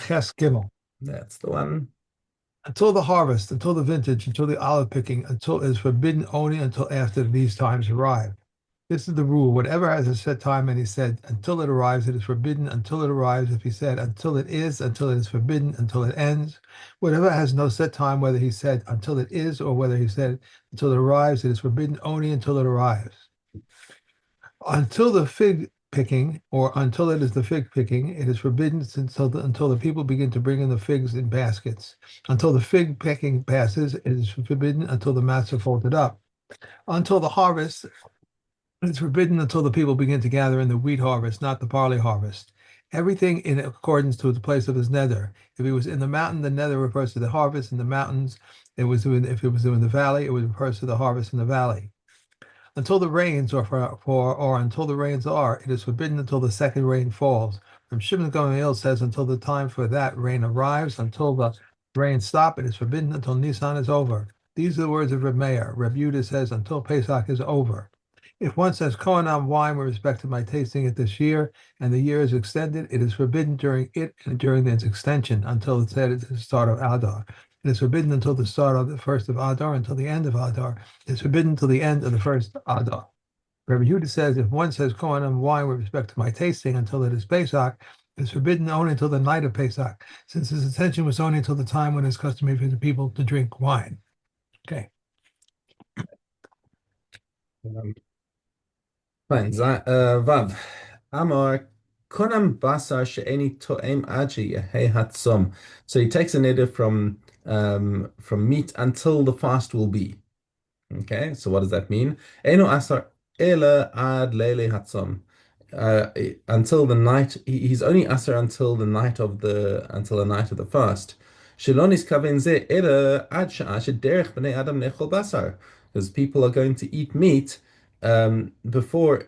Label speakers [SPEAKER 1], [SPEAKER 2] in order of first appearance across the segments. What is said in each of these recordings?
[SPEAKER 1] Ches Gimel.
[SPEAKER 2] That's the one.
[SPEAKER 1] Until the harvest, until the vintage, until the olive picking, until it is forbidden only until after these times arrive. This is the rule. Whatever has a set time, and he said, until it arrives, it is forbidden until it arrives. If he said, until it is forbidden until it ends. Whatever has no set time, whether he said until it is or whether he said until it arrives, it is forbidden only until it arrives. Until the fig picking, or until it is the fig picking, it is forbidden until the people begin to bring in the figs in baskets. Until the fig picking passes, it is forbidden until the mats are folded up. Until the harvest, it's forbidden until the people begin to gather in the wheat harvest, not the barley harvest. Everything in accordance to the place of his nether. If he was in the mountain, the nether refers to the harvest in the mountains. If it was in the valley, it would refer to the harvest in the valley. Until the rains, or until the rains are, it is forbidden until the second rain falls. From Shimon Gamaliel says until the time for that rain arrives, until the rain stop, it is forbidden until Nisan is over. These are the words of Reb Meir. Reb Yehuda says until Pesach is over. If one says Kohenam wine with respect to my tasting it this year, and the year is extended, it is forbidden during it and during its extension until it said at the start of Adar. It is forbidden until the start of the first of Adar, until the end of Adar. It is forbidden until the end of the first Adar. Rabbi Yehuda says if one says Kohenam wine with respect to my tasting until it is Pesach, it is forbidden only until the night of Pesach, since his intention was only until the time when it is customary for the people to drink wine. Okay.
[SPEAKER 2] Um, Fine. Vav. Amar konam basar she'eni to'em aji hey hatzom. So he takes a neder from meat until the fast will be. Okay, so what does that mean? Eno asar ela ad lele hatzom. Until the night, he's only asar until the night of the fast. Shelonis kaven ze ela ad sha'a shederech b'nei adam nechol basar. Because people are going to eat meat before.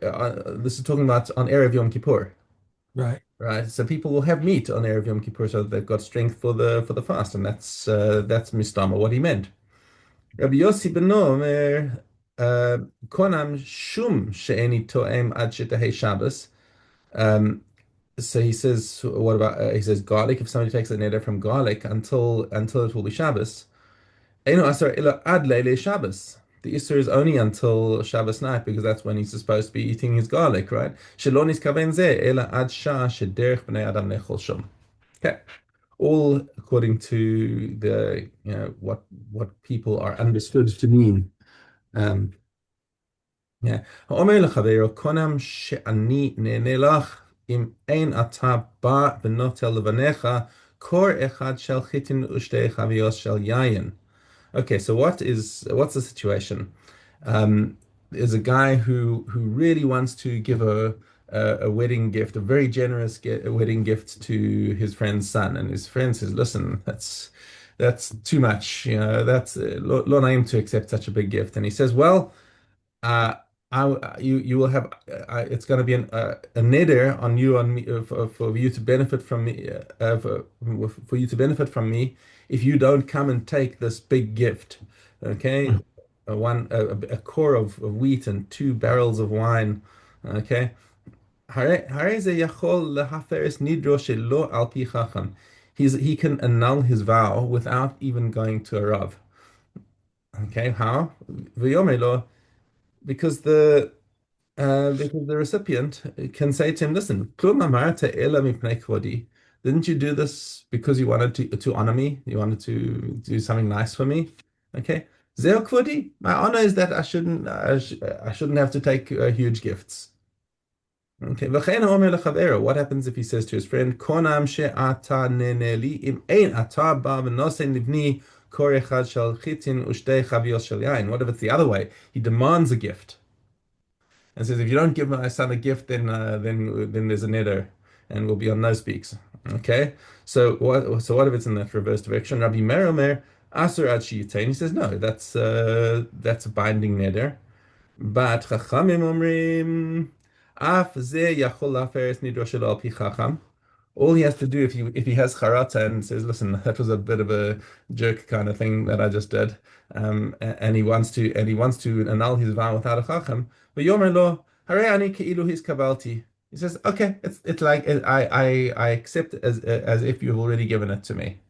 [SPEAKER 2] This is talking about on Erev Yom Kippur,
[SPEAKER 1] Right.
[SPEAKER 2] right? So people will have meat on Erev Yom Kippur, so they've got strength for the fast, and that's mistama what he meant. Rabbi Yossi Beno Omer, Konam Shum She'eni To'em Ad Shetahei Shabbos. Um, so he says, what about, he says garlic, if somebody takes a neder from garlic until it will be Shabbos. Eino Asar Ila Ad Leile Shabbos. The Isser is only until Shabbos night because that's when he's supposed to be eating his garlic, right? Shelonis Kaven Ze Ela Ad Shah Shederech B'nei Adam Nechol Shum. Okay, all according to the what people are understood to mean. Um, yeah. האומר לחברו, קונם שאני נהנה לך, אם אין אתה בא ונוטל לבניך, קור אחד של חיטין ושתי חביות של יין. Okay, so what's the situation? There's a guy who really wants to give a wedding gift, a very generous wedding gift to his friend's son, and his friend says, "Listen, that's too much. That's lo naim to accept such a big gift." And he says, "Well, uh, you will have it's going to be a neder on you on me for you to benefit from me for you to benefit from me if you don't come and take this big gift, okay? A core of wheat and 2 barrels of wine, okay? הרי זה יכול להפר את נדרו שלו על פי חכם. He can annul his vow without even going to a rav. Okay, how? ויאמר לו, because the recipient can say to him, "Listen, klum amarta ela mipnei kvodi. Didn't you do this because you wanted to honor me? You wanted to do something nice for me? Okay, zeo kvodi. My honor is that I shouldn't have to take huge gifts." Okay, v'chein ha'omer lechavero. What happens if he says to his friend, "Konam she'ata neneli im ein ata ba v'nosen livni kor echad shel chitin ushtei chavios shel yain." What if it's the other way? He demands a gift and says, "If you don't give my son a gift, then there's a neder, and we'll be on no speaks." Okay, so what if it's in that reverse direction? Rabbi Meir Omer Asur ad shiyitain. He says, no, that's a binding neder. But Chachamim Omrim Af ze yachol lafer es nidro shelo al pi chacham. All he has to do if he has charata and says, "Listen, that was a bit of a jerk kind of thing that I just did," and he wants to annul his vow without a chacham. But yomer lo, hare ani keilu his kabalti. He says, okay, it's like I accept it as if you've already given it to me.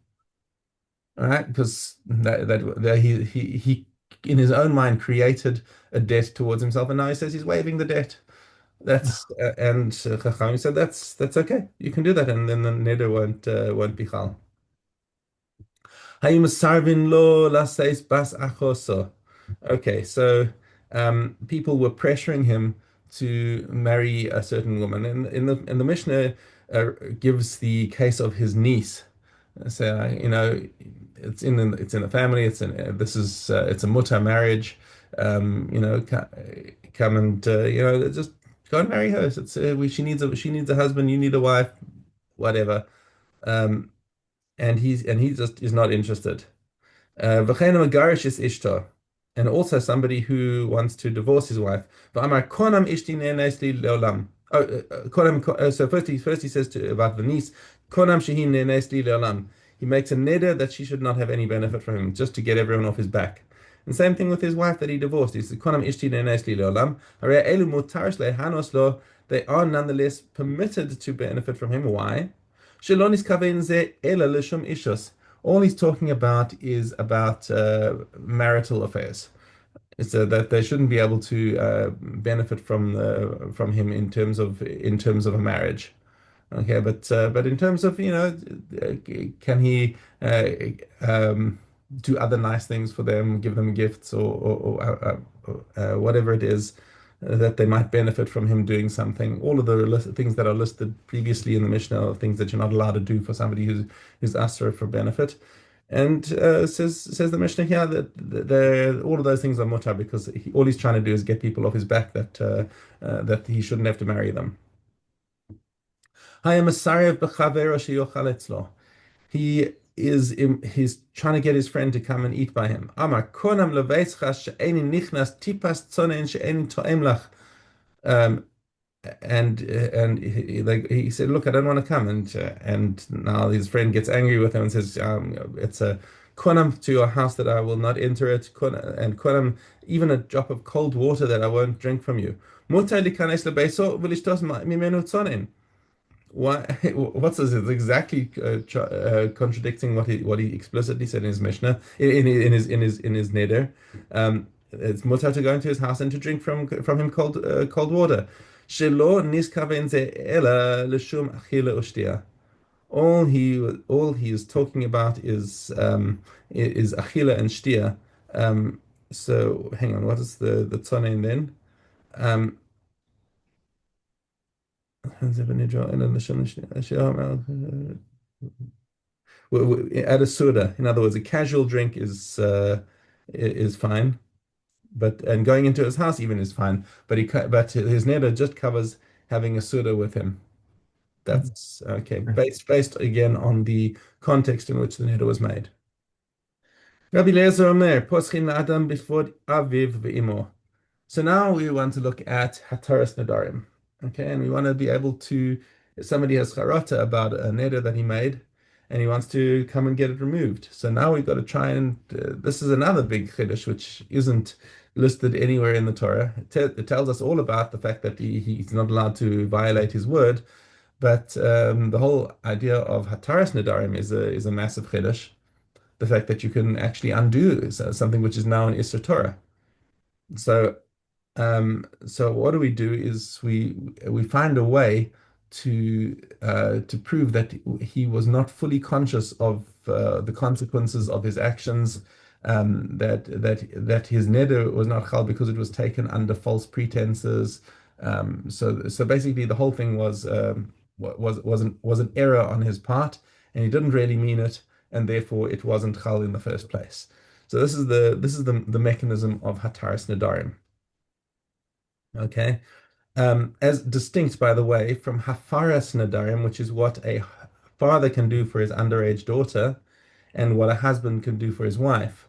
[SPEAKER 2] All right, because that he in his own mind created a debt towards himself, and now he says he's waiving the debt. That's and Chacham said that's okay. You can do that, and then the neder won't be chal. Hayim sarvin lo laseis bas achoso. Okay, so people were pressuring him to marry a certain woman, and in the Mishnah gives the case of his niece. So it's in the family. This is it's a mutter marriage. Come and just go and marry her. She needs a husband. You need a wife. Whatever. Um, and he just is not interested. V'chein megarish is ishtar, and also somebody who wants to divorce his wife. V'amar konam ishti ne'enes li leolam. So first he says about the niece, konam shehi ne'enes li leolam. He makes a neder that she should not have any benefit from him, just to get everyone off his back. And same thing with his wife that he divorced. He says, konam ishti ne'enes li leolam. Harei elu mutars lehanos lo. They are nonetheless permitted to benefit from him. Why? Shelo niskaven ze ela l'shum ishos. All he's talking about is about marital affairs. It's that they shouldn't be able to benefit from him in terms of a marriage. Okay, but in terms of can he do other nice things for them, give them gifts or whatever it is that they might benefit from him doing something. All of the things that are listed previously in the Mishnah are things that you're not allowed to do for somebody who's asra for benefit. And says the Mishnah here that all of those things are mutar because all he's trying to do is get people off his back that he shouldn't have to marry them. He's trying to get his friend to come and eat by him. Amar konam leveischa she'eni nichnas tipas tzonen she'eni to'em lach. Um, and he said, "Look, I don't want to come." And now his friend gets angry with him and says, "It's a konam to your house that I will not enter it, and konam even a drop of cold water that I won't drink from you." Mutar likanes lebeiso v'lishtos mimenu tzonen. Why? What's this? It's exactly contradicting what he explicitly said in his Mishnah in his neder. It's mutar to go into his house and to drink from him cold water. Shelo niskaven ze ela l'shum achila ushtia. All he is talking about is achila and shtia. So hang on, what is the tzonen then? Um, at a soda. In other words, a casual drink is fine, but and going into his house even is fine. But his neder just covers having a soda with him. That's okay. Based again on the context in which the neder was made. Rabbi Lezer Omer, Poschin Adam before Aviv ve'imo. So now we want to look at Hataras Nedarim. Okay, and we want to be able to, if somebody has charata about a neder that he made, and he wants to come and get it removed. So now we've got to try and, this is another big chiddush which isn't listed anywhere in the Torah. It tells us all about the fact that he's not allowed to violate his word, but the whole idea of Hataras Nedarim is a massive chiddush. The fact that you can actually undo something which is now an Isser Torah. So so what do we do is we find a way to prove that he was not fully conscious of the consequences of his actions, that his neder was not chal because it was taken under false pretenses. So basically the whole thing was an error on his part, and he didn't really mean it, and therefore it wasn't chal in the first place. So this is the mechanism of hataras nedarim. Okay. As distinct, by the way, from hafaras nadarim, which is what a father can do for his underage daughter, and what a husband can do for his wife.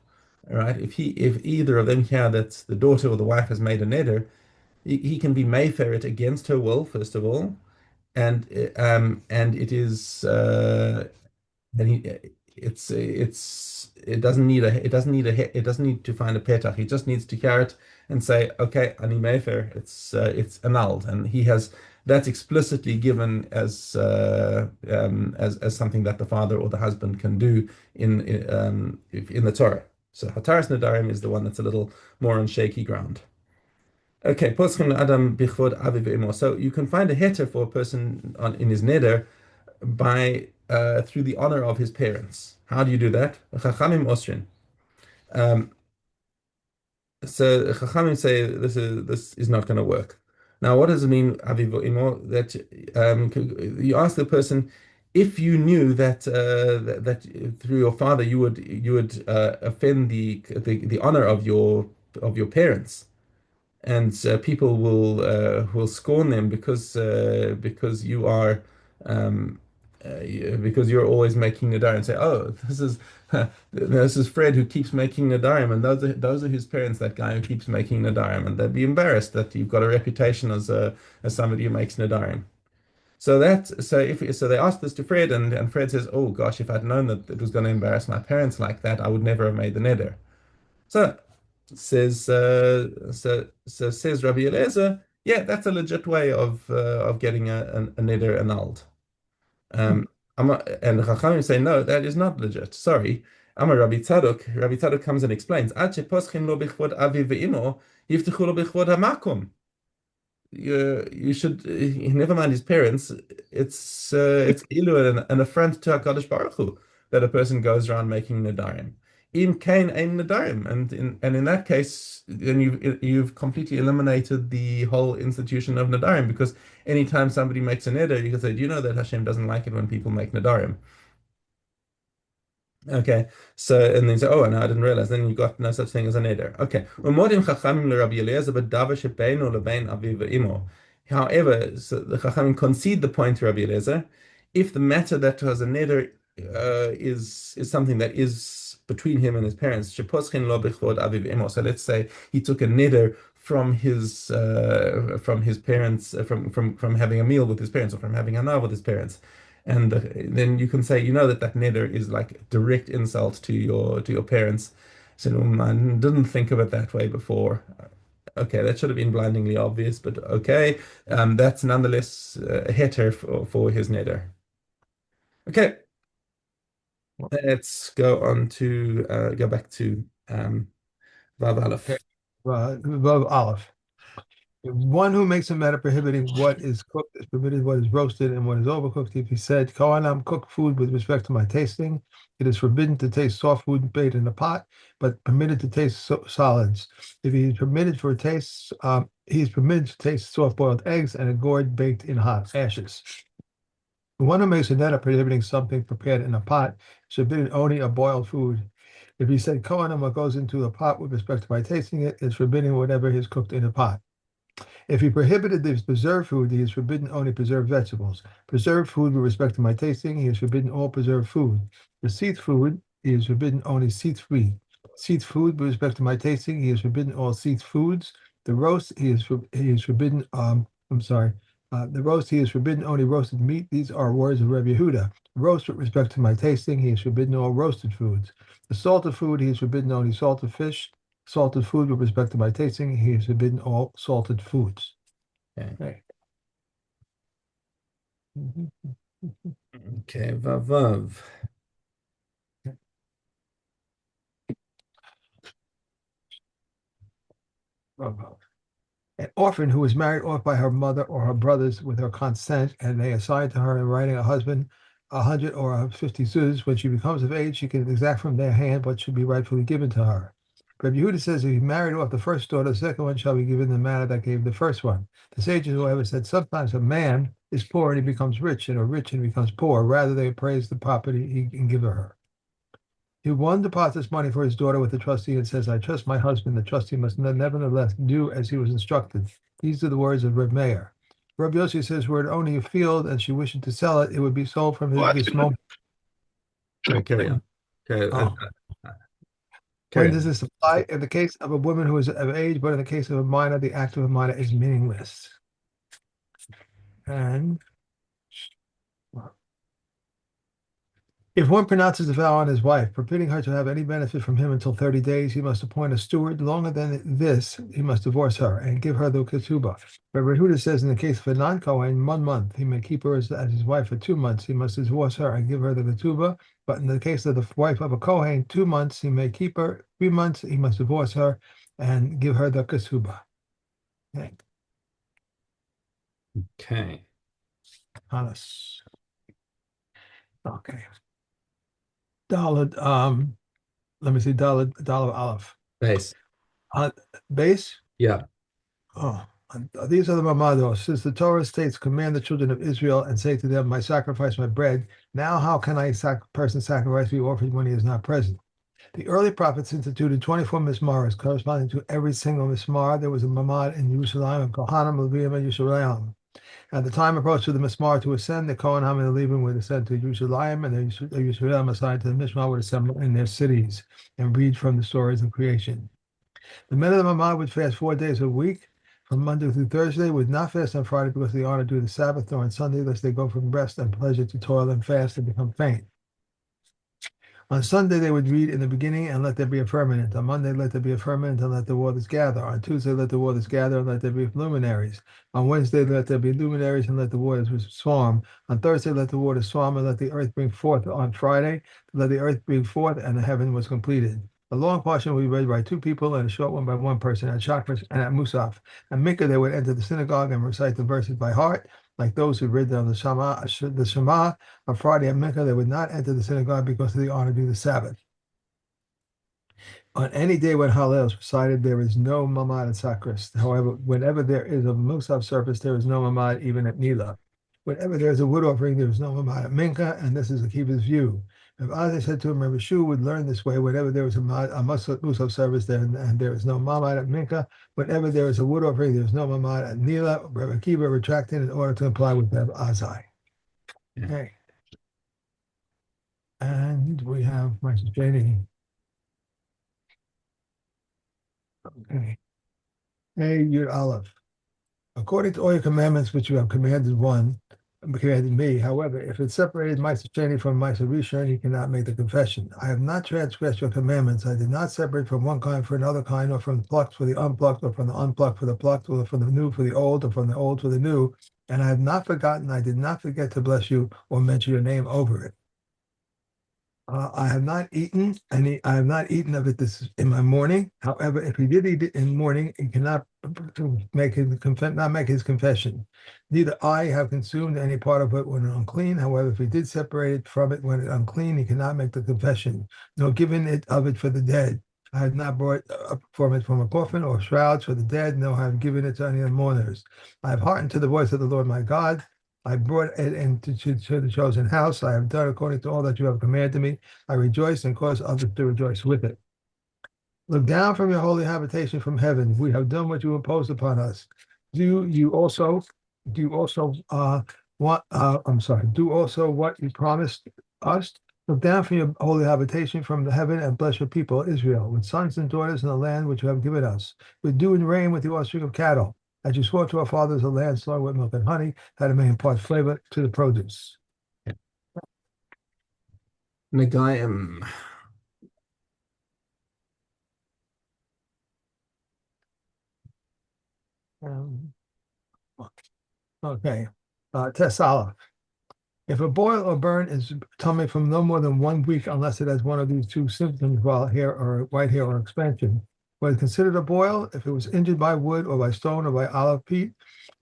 [SPEAKER 2] All right. If either of them here, that's the daughter or the wife, has made a neder, he can be mayfair against her will, first of all, and it is and it doesn't need to find a petach. He just needs to carry it and say, okay, ani mefer, it's annulled, and he has that's explicitly given as something that the father or the husband can do in the Torah. So Hataras Nedarim is the one that's a little more on shaky ground. Okay, Poschim Adam Bichvod Aviv Imo. So you can find a heter for a person in his neder by through the honor of his parents. How do you do that? Chachamim Osrin. Um, so Chachamim say this is not going to work. Now, what does it mean, Aviv Imo? That you ask the person if you knew that through your father you would offend the honor of your parents, and people will scorn them because you are because you're always making Nedarim and say, oh, this is Fred who keeps making Nedarim, and those are his parents, that guy who keeps making Nedarim, and they'd be embarrassed that you've got a reputation as somebody who makes Nedarim. So they asked this to Fred, and Fred says, oh gosh, if I'd known that it was going to embarrass my parents like that, I would never have made the neder. So says Rabbi Eliezer, yeah, that's a legit way of getting a neder annulled. And Chachamim say, no, that is not legit. Sorry. Amar Rabbi Tzadok. Rabbi Tzadok comes and explains. Ad sheposchin lo bichvod aviv ve'imo, yiftechu lo bichvod hamakom. You should never mind his parents. It's ilu an affront to Hakadosh Baruch Hu that a person goes around making nedarim. Im kain ein nedarim, and in that case, then you've completely eliminated the whole institution of nedarim, because anytime somebody makes a neder, you can say, do you know that Hashem doesn't like it when people make nedarim? Okay, so and then say, oh, no, I didn't realize. Then you got no such thing as a neder. Okay, umodim chachamim leRabbi Eliezer b'davar shebeinu lebein aviv ve'imo. However, so the chachamim concede the point to Rabbi Eliezer if the matter that was a neder is something that is between him and his parents. Sheposchin lo b'chvod aviv ve'imo. So let's say he took a neder from his parents, from having a meal with his parents, or from having a nav with his parents. And then you can say, that neder is like direct insult to your parents. So I didn't think of it that way before. Okay, that should have been blindingly obvious, but okay, that's nonetheless a heter for his neder. Okay, let's go back to Vav
[SPEAKER 1] Okay.
[SPEAKER 2] Aleph.
[SPEAKER 1] Above Aleph. One who makes a matter prohibiting what is cooked is permitted what is roasted and what is overcooked. If he said, Kohanam, cook food with respect to my tasting, it is forbidden to taste soft food baked in a pot, but permitted to taste solids. If he is permitted for a taste, he is permitted to taste soft-boiled eggs and a gourd baked in hot ashes. One who makes a net prohibiting something prepared in a pot is forbidden only of boiled food. If he said, Kohanam, what goes into a pot with respect to my tasting it, is forbidden whatever is cooked in a pot. If he prohibited this preserved food, he is forbidden only preserved vegetables. Preserved food with respect to my tasting, he is forbidden all preserved food. For seethed food, he is forbidden only seethed meat. Seethed food with respect to my tasting, he is forbidden all seethed foods. The roast, he is forbidden. The roast, he is forbidden only roasted meat. These are words of Rabbi Yehuda. Roast with respect to my tasting, he is forbidden all roasted foods. The salted food, he is forbidden only salted fish. Salted food with respect to my tasting, he is forbidden all salted foods.
[SPEAKER 2] Okay.
[SPEAKER 1] Right.
[SPEAKER 2] Okay, Vav.
[SPEAKER 1] An orphan who is married off by her mother or her brothers with her consent, and they assign to her in writing a husband 100 or 50 zuz. When she becomes of age, she can exact from their hand what should be rightfully given to her. Rabbi Yehuda says if he married off the first daughter, the second one shall be given the manner that gave the first one. The sages, however, said sometimes a man is poor and he becomes rich, and a rich and becomes poor. Rather, they praise the property he can give her. If one deposits money for his daughter with the trustee and says, I trust my husband, the trustee must nevertheless do as he was instructed. These are the words of Reb Meir. Reb Yossi says, were it only a field and she wished to sell it, it would be sold from this moment.
[SPEAKER 2] Okay, carry on. Okay,
[SPEAKER 1] Oh. When does this apply? In the case of a woman who is of age, but in the case of a minor, the act of a minor is meaningless. And If one pronounces a vow on his wife, forbidding her to have any benefit from him until 30 days, he must appoint a steward. Longer than this, he must divorce her and give her the ketubah. Rabbi Huda says in the case of a non-Kohen, 1 month, he may keep her as his wife for 2 months. He must divorce her and give her the ketubah. But in the case of the wife of a Kohen, 2 months, he may keep her. 3 months, he must divorce her and give her the ketubah. Okay.
[SPEAKER 2] Okay.
[SPEAKER 1] Hanas. Okay. Dalad, let me see, Dalad Aleph.
[SPEAKER 2] Nice.
[SPEAKER 1] Uh, Base?
[SPEAKER 2] Yeah.
[SPEAKER 1] Oh, and these are the mamados. Since the Torah states, command the children of Israel and say to them, my sacrifice, my bread. Now, how can a person's sacrifice be offered when he is not present? The early prophets instituted 24 mismaras, corresponding to every single mismar. There was a mamad in Jerusalem, and Kohanim, Leviim, and Yisraelim. At the time approached for the mismar to ascend, the Kohanim and the Leviim would ascend to Jerusalem, and the Yisraelim assigned to the mismar would assemble in their cities and read from the stories of creation. The men of the mamad would fast 4 days a week, from Monday through Thursday, would not fast on Friday because they honor do the Sabbath, nor on Sunday, lest they go from rest and pleasure to toil and fast and become faint. On Sunday, they would read in the beginning and let there be a firmament. On Monday, let there be a firmament and let the waters gather. On Tuesday, let the waters gather and let there be luminaries. On Wednesday, let there be luminaries and let the waters swarm. On Thursday, let the waters swarm and let the earth bring forth. On Friday, let the earth bring forth, and the heaven was completed. A long portion will be read by 2 people and a short one by 1 person at Shachris and at Musaf. At Mincha, they would enter the synagogue and recite the verses by heart, like those who read on the Shema. On Friday at Mincha, they would not enter the synagogue because of the honor due the Sabbath. On any day when Hallel is recited, there is no mamad at Sakris. However, whenever there is a Musaf service, there is no mamad even at Nila. Whenever there is a wood offering, there is no mamad at Mincha, and this is the keeper's view. If Azai said to him, Rabbi Shu would learn this way, whenever there is a Musaf service, and there is no mamad at Mincha. Whenever there is a wood offering, there is no mamad at Nila. Rabbi Akiva retracted in order to comply with Rabbi Azai. Okay. And we have Mr. Janie. Okay. Hey, Yud Aleph. According to all your commandments which you have commanded me, however, if it separated Meister Sheni from Meister Rishon, he cannot make the confession. I have not transgressed your commandments. I did not separate from one kind for another kind, or from the plucked for the unplucked, or from the unplucked for the plucked, or from the new for the old, or from the old for the new. And I have not forgotten, I did not forget to bless you or mention your name over it. I have not eaten I have not eaten of it this in my morning. However, if he did eat it in the morning, he cannot make his confession. Neither I have consumed any part of it when unclean. However, if he did separate it from it when it unclean, he cannot make the confession, nor given it of it for the dead. I have not brought from it from a coffin or shrouds for the dead, nor have given it to any of the mourners. I have hearkened to the voice of the Lord my God. I brought it into the chosen house. I have done according to all that you have commanded me. I rejoice and cause others to rejoice with it. Look down from your holy habitation from heaven. We have done what you imposed upon us. Do also what you promised us? Look down from your holy habitation from the heaven and bless your people, Israel, with sons and daughters in the land which you have given us, with dew and rain, with the offspring of cattle. As you swore to our fathers, a land flowing with milk and honey, that it may impart flavor to the produce.
[SPEAKER 2] Nedarim.
[SPEAKER 1] Okay. Tesala. If a boil or burn is tummy from no more than 1 week, unless it has one of these 2 symptoms, white hair or expansion, was considered a boil if it was injured by wood or by stone or by olive peat,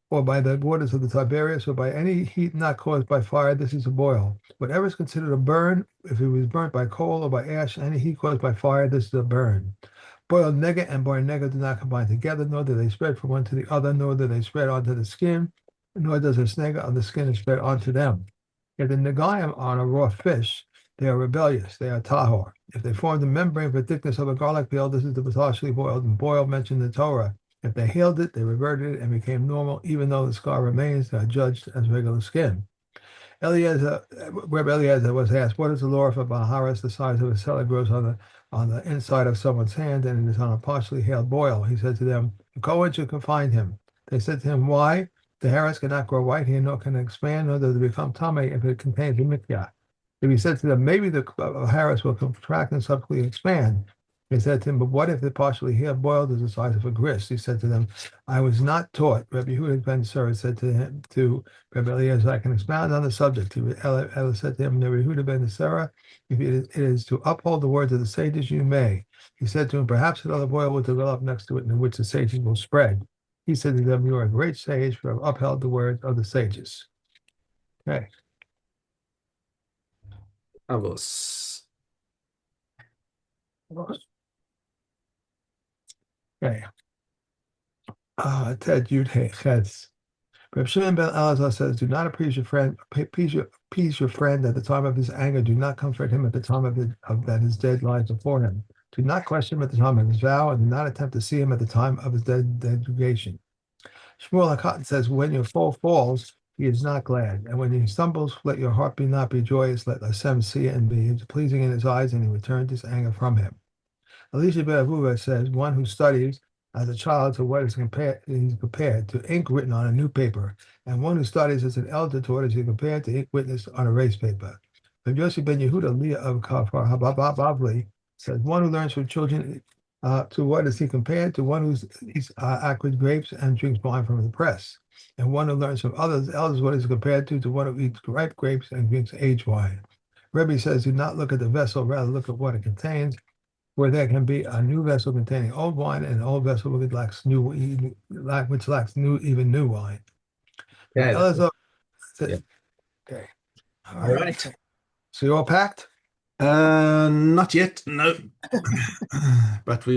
[SPEAKER 1] or by the waters of the Tiberias, or by any heat not caused by fire, this is a boil. Whatever is considered a burn, if it was burnt by coal or by ash, any heat caused by fire, this is a burn. Boiled nega and boiled nega do not combine together, nor do they spread from one to the other, nor do they spread onto the skin, nor does a snega on the skin spread onto them. If the negayim are on a raw fish, they are rebellious, they are tahor. If they form the membrane for thickness of a garlic peel, this is the partially boiled, and boiled mentioned in the Torah. If they healed it, they reverted it and became normal, even though the scar remains, they are judged as regular skin. Rabbi Eliezer was asked, what is the law if a baharis the size of a cellar grows on the inside of someone's hand and it is on a partially healed boil? He said to them, the Kohen should confine him. They said to him, why? The hairs cannot grow white here, nor can it expand, nor does it become tame if it contains a mikyah. If he said to them, maybe the Harris will contract and subsequently expand. He said to him, but what if the partially here boiled is the size of a grist? He said to them, I was not taught. Rabbi Yehuda ben Sura said to him, to Rabbi Eliezer, I can expound on the subject. Ella said to him, Rabbi Yehuda ben Sura, if it is to uphold the words of the sages, you may. He said to him, perhaps another boil will develop next to it in which the sages will spread. He said to them, you are a great sage for have upheld the words of the sages. Okay.
[SPEAKER 2] Avos.
[SPEAKER 1] Okay. Ted Yud Hey Ches. Reb Shimon ben Elazar says, do not appease your friend, appease your friend at the time of his anger. Do not comfort him at the time that his dead lies before him. Do not question him at the time of his vow, and do not attempt to see him at the time of his degradation. Shmuel HaKatan says, when your foe falls, he is not glad. And when he stumbles, let your heart not be joyous. Let Hashem see it and be pleasing in his eyes, and he returns his anger from him. Elisha ben Avuva says, one who studies as a child to what is compared to ink written on a new paper, and one who studies as an elder to what is compared to ink witnessed on a raised paper. But Yossi ben Yehuda Leah of Kafar Hababavli says, one who learns from children to what is he compared to one who eats acrid grapes and drinks wine from the press, and one who learns from elders what is compared to one who eats ripe grapes and drinks aged wine. Rebbe says, do not look at the vessel, rather look at what it contains, where there can be a new vessel containing old wine and an old vessel which lacks new, even new wine.
[SPEAKER 2] Yeah,
[SPEAKER 1] Elazar,
[SPEAKER 2] yeah.
[SPEAKER 1] okay.
[SPEAKER 2] All right.
[SPEAKER 1] So you all packed?
[SPEAKER 2] Not yet, no. But we